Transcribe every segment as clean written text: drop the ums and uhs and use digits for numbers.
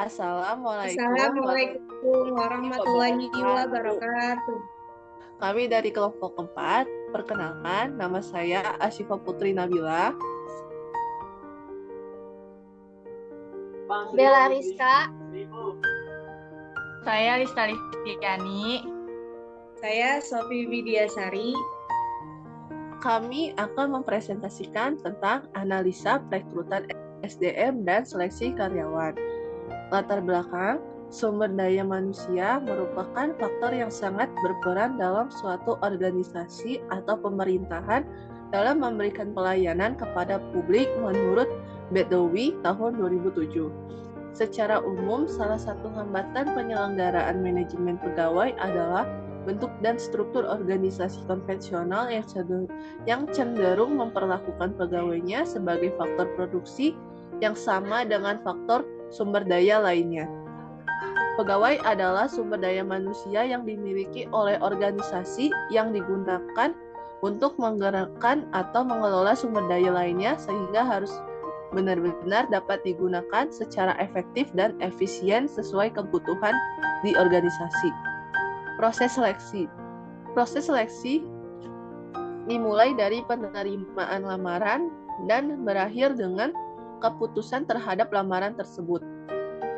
Assalamualaikum Assalamualaikum warahmatullahi warahmatullahi wabarakatuh. wabarakatuh. Kami dari kelompok keempat, perkenalkan nama saya Asyifa Putri Nabila. Bella Rizka. Saya Lista Listiani. Saya Sofi Widiasari. Kami akan mempresentasikan tentang analisa perekrutan SDM dan seleksi karyawan. Latar belakang, sumber daya manusia merupakan faktor yang sangat berperan dalam suatu organisasi atau pemerintahan dalam memberikan pelayanan kepada publik menurut Bedowi tahun 2007. Secara umum, salah satu hambatan penyelenggaraan manajemen pegawai adalah bentuk dan struktur organisasi konvensional yang cenderung memperlakukan pegawainya sebagai faktor produksi yang sama dengan faktor sumber daya lainnya. Pegawai adalah sumber daya manusia yang dimiliki oleh organisasi yang digunakan untuk menggerakkan atau mengelola sumber daya lainnya sehingga harus benar-benar dapat digunakan secara efektif dan efisien sesuai kebutuhan di organisasi. Proses seleksi dimulai dari penerimaan lamaran dan berakhir dengan keputusan terhadap lamaran tersebut.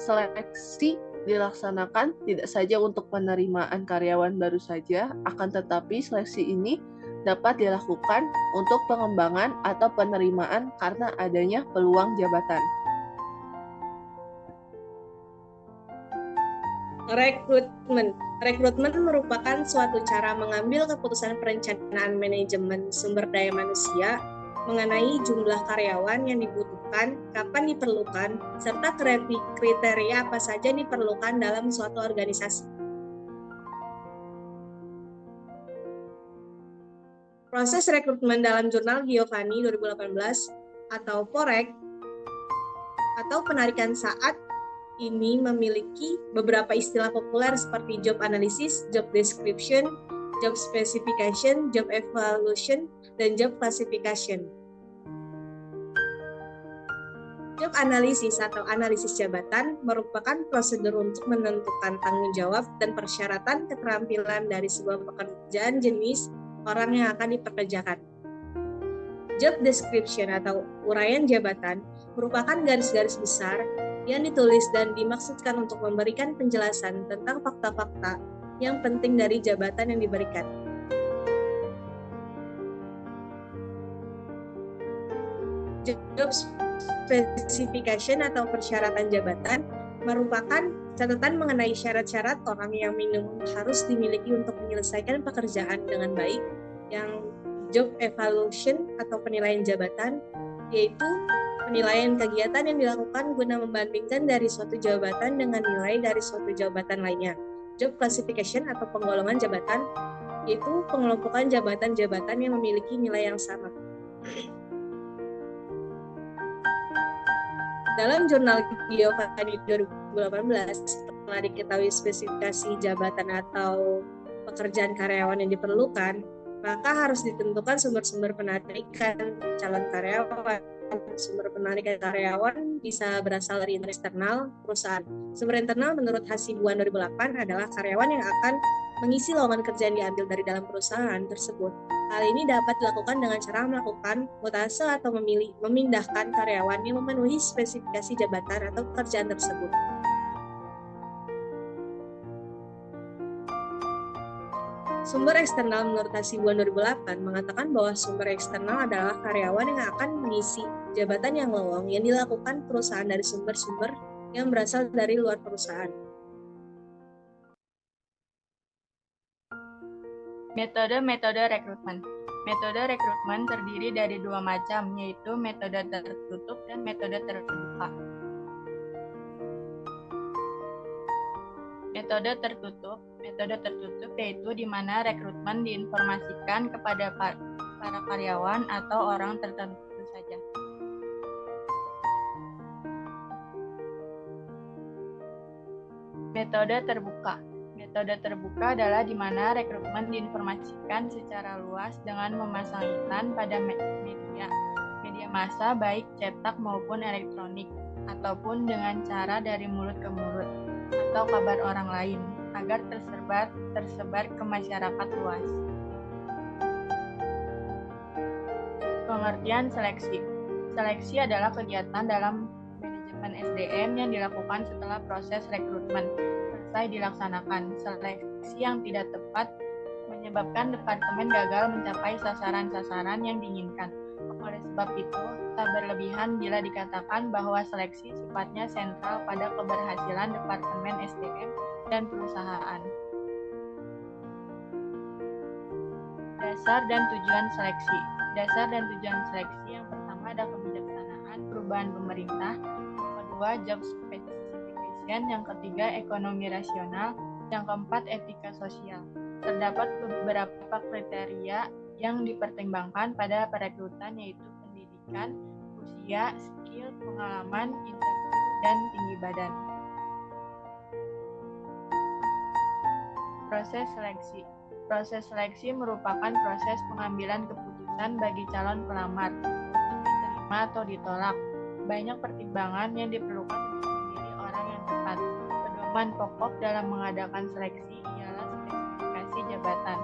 Seleksi dilaksanakan tidak saja untuk penerimaan karyawan baru saja, akan tetapi seleksi ini dapat dilakukan untuk pengembangan atau penerimaan karena adanya peluang jabatan. Rekrutmen merupakan suatu cara mengambil keputusan perencanaan manajemen sumber daya manusia mengenai jumlah karyawan yang dibutuhkan, kapan diperlukan, serta kriteria apa saja diperlukan dalam suatu organisasi. Proses rekrutmen dalam jurnal Giovanni 2018 atau POREK atau penarikan saat ini memiliki beberapa istilah populer seperti job analysis, job description, job specification, job evaluation, dan job classification. Job analisis atau analisis jabatan merupakan prosedur untuk menentukan tanggung jawab dan persyaratan keterampilan dari sebuah pekerjaan jenis orang yang akan dipekerjakan. Job description atau uraian jabatan merupakan garis-garis besar yang ditulis dan dimaksudkan untuk memberikan penjelasan tentang fakta-fakta yang penting dari jabatan yang diberikan. Job specification atau persyaratan jabatan merupakan catatan mengenai syarat-syarat orang yang minimum harus dimiliki untuk menyelesaikan pekerjaan dengan baik. Yang job evaluation atau penilaian jabatan yaitu penilaian kegiatan yang dilakukan guna membandingkan dari suatu jabatan dengan nilai dari suatu jabatan lainnya. Job classification atau penggolongan jabatan yaitu pengelompokan jabatan-jabatan yang memiliki nilai yang sama. Dalam jurnal Giovanni 2018, setelah diketahui spesifikasi jabatan atau pekerjaan karyawan yang diperlukan, maka harus ditentukan sumber-sumber penarikan calon karyawan. Sumber penarikan karyawan bisa berasal dari eksternal perusahaan. Sumber internal menurut Hasibuan 2008 adalah karyawan yang akan mengisi lowongan kerja yang diambil dari dalam perusahaan tersebut. Hal ini dapat dilakukan dengan cara melakukan mutase atau memindahkan karyawan yang memenuhi spesifikasi jabatan atau pekerjaan tersebut. Sumber eksternal menurut Hasibuan 2008 mengatakan bahwa sumber eksternal adalah karyawan yang akan mengisi jabatan yang lowong yang dilakukan perusahaan dari sumber-sumber yang berasal dari luar perusahaan. Metode rekrutmen. Metode rekrutmen terdiri dari dua macam, yaitu metode tertutup dan metode terbuka. Metode tertutup yaitu di mana rekrutmen diinformasikan kepada para karyawan atau orang tertentu saja. Metode terbuka adalah di mana rekrutmen diinformasikan secara luas dengan memasang iklan pada media massa baik cetak maupun elektronik, ataupun dengan cara dari mulut ke mulut atau kabar orang lain agar tersebar ke masyarakat luas. Pengertian seleksi. Seleksi adalah kegiatan dalam manajemen SDM yang dilakukan setelah proses rekrutmen selesai dilaksanakan. Seleksi yang tidak tepat menyebabkan departemen gagal mencapai sasaran-sasaran yang diinginkan. Oleh sebab itu, tak berlebihan bila dikatakan bahwa seleksi sifatnya sentral pada keberhasilan departemen SDM dan perusahaan. Dasar dan tujuan seleksi. Dasar dan tujuan seleksi yang pertama ada kebijaksanaan perubahan pemerintah, yang kedua job specification, yang ketiga ekonomi rasional, yang keempat etika sosial. Terdapat beberapa kriteria yang dipertimbangkan pada perekrutan, yaitu pendidikan, usia, skill, pengalaman, interview, dan tinggi badan. Proses seleksi. Proses seleksi merupakan proses pengambilan keputusan bagi calon pelamar untuk diterima atau ditolak. Banyak pertimbangan yang diperlukan untuk memilih orang yang tepat. Pedoman pokok dalam mengadakan seleksi ialah spesifikasi jabatan,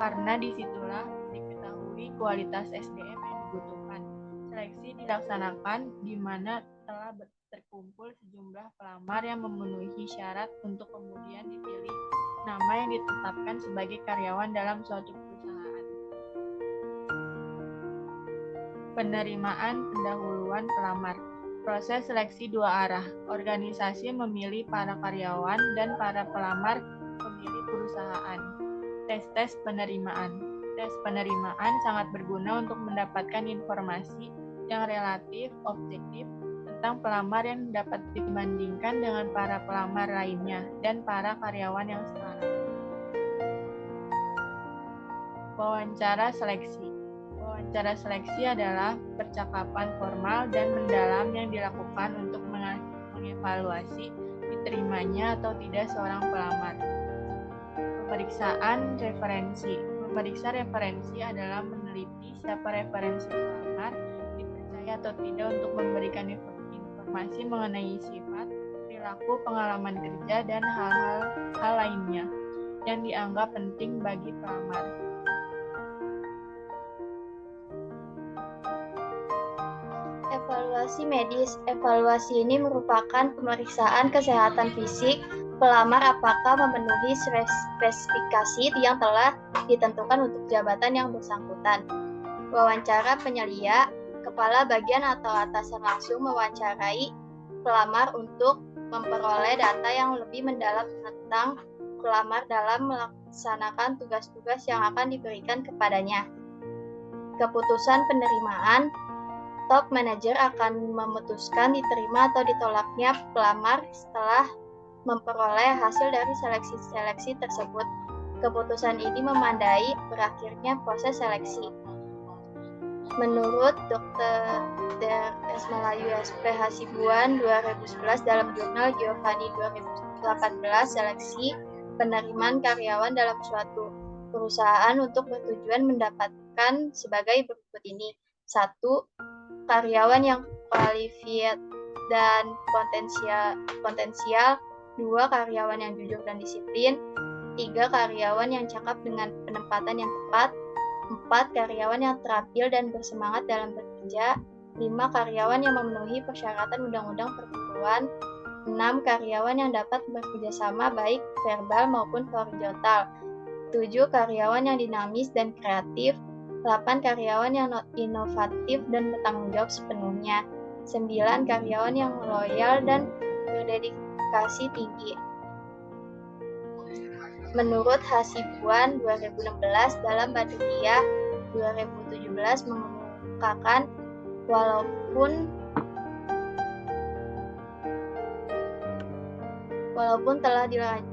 karena disitulah diketahui kualitas SDM yang dibutuhkan. Seleksi dilaksanakan di mana telah terkumpul sejumlah pelamar yang memenuhi syarat untuk kemudian dipilih nama yang ditetapkan sebagai karyawan dalam suatu perusahaan. Penerimaan pendahuluan pelamar. Proses seleksi dua arah. Organisasi memilih para karyawan dan para pelamar memilih perusahaan. Tes penerimaan. Tes penerimaan sangat berguna untuk mendapatkan informasi yang relatif objektif tentang pelamar yang dapat dibandingkan dengan para pelamar lainnya dan para karyawan yang setara. Wawancara seleksi. Wawancara seleksi adalah percakapan formal dan mendalam yang dilakukan untuk mengevaluasi diterimanya atau tidak seorang pelamar. Pemeriksaan referensi. Memeriksa referensi adalah meneliti siapa referensi pelamar, dipercaya atau tidak untuk memberikan informasi mengenai sifat, perilaku, pengalaman kerja, dan hal lainnya yang dianggap penting bagi pelamar. Evaluasi medis. Evaluasi ini merupakan pemeriksaan kesehatan fisik pelamar apakah memenuhi spesifikasi yang telah ditentukan untuk jabatan yang bersangkutan. Wawancara penyelia. Kepala bagian atau atasan langsung mewawancarai pelamar untuk memperoleh data yang lebih mendalam tentang pelamar dalam melaksanakan tugas-tugas yang akan diberikan kepadanya. Keputusan penerimaan. Top manager akan memutuskan diterima atau ditolaknya pelamar setelah memperoleh hasil dari seleksi tersebut. Keputusan ini memandai berakhirnya proses seleksi. Menurut Dr. D.S. Melayu SP Hasibuan 2011 dalam jurnal Giovanni 2018, seleksi penerimaan karyawan dalam suatu perusahaan untuk bertujuan mendapatkan sebagai berikut ini. 1. Karyawan yang qualified dan potensial. 2. Karyawan yang jujur dan disiplin. 3. Karyawan yang cakap dengan penempatan yang tepat. 4. Karyawan yang terampil dan bersemangat dalam bekerja. 5. Karyawan yang memenuhi persyaratan undang-undang perburuan. 6. Karyawan yang dapat bekerjasama baik verbal maupun horizontal. 7. Karyawan yang dinamis dan kreatif. 8. Karyawan yang inovatif dan bertanggung jawab sepenuhnya. 9. Karyawan yang loyal dan berdedikasi tinggi. Menurut Hasibuan 2016 dalam Badriyah 2017 mengemukakan walaupun telah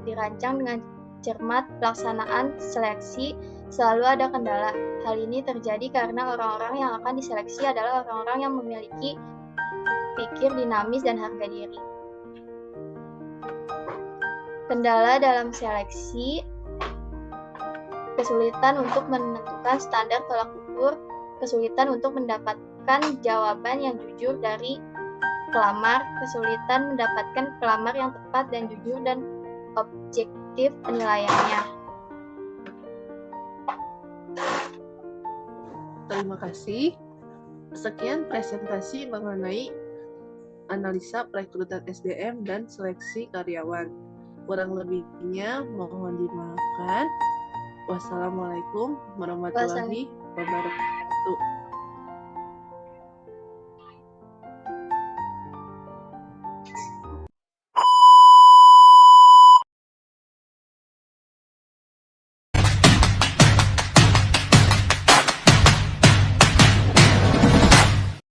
dirancang dengan cermat, pelaksanaan seleksi selalu ada kendala. Hal ini terjadi karena orang-orang yang akan diseleksi adalah orang-orang yang memiliki pikir dinamis dan harga diri. Kendala dalam seleksi, kesulitan untuk menentukan standar tolak ukur, kesulitan untuk mendapatkan mendapatkan jawaban yang jujur dari pelamar, kesulitan mendapatkan pelamar yang tepat dan jujur dan objektif penilaiannya. Terima kasih. Sekian presentasi mengenai analisa perekrutan SDM dan seleksi karyawan. Kurang lebihnya mohon dimaafkan. Wassalamualaikum warahmatullahi wabarakatuh.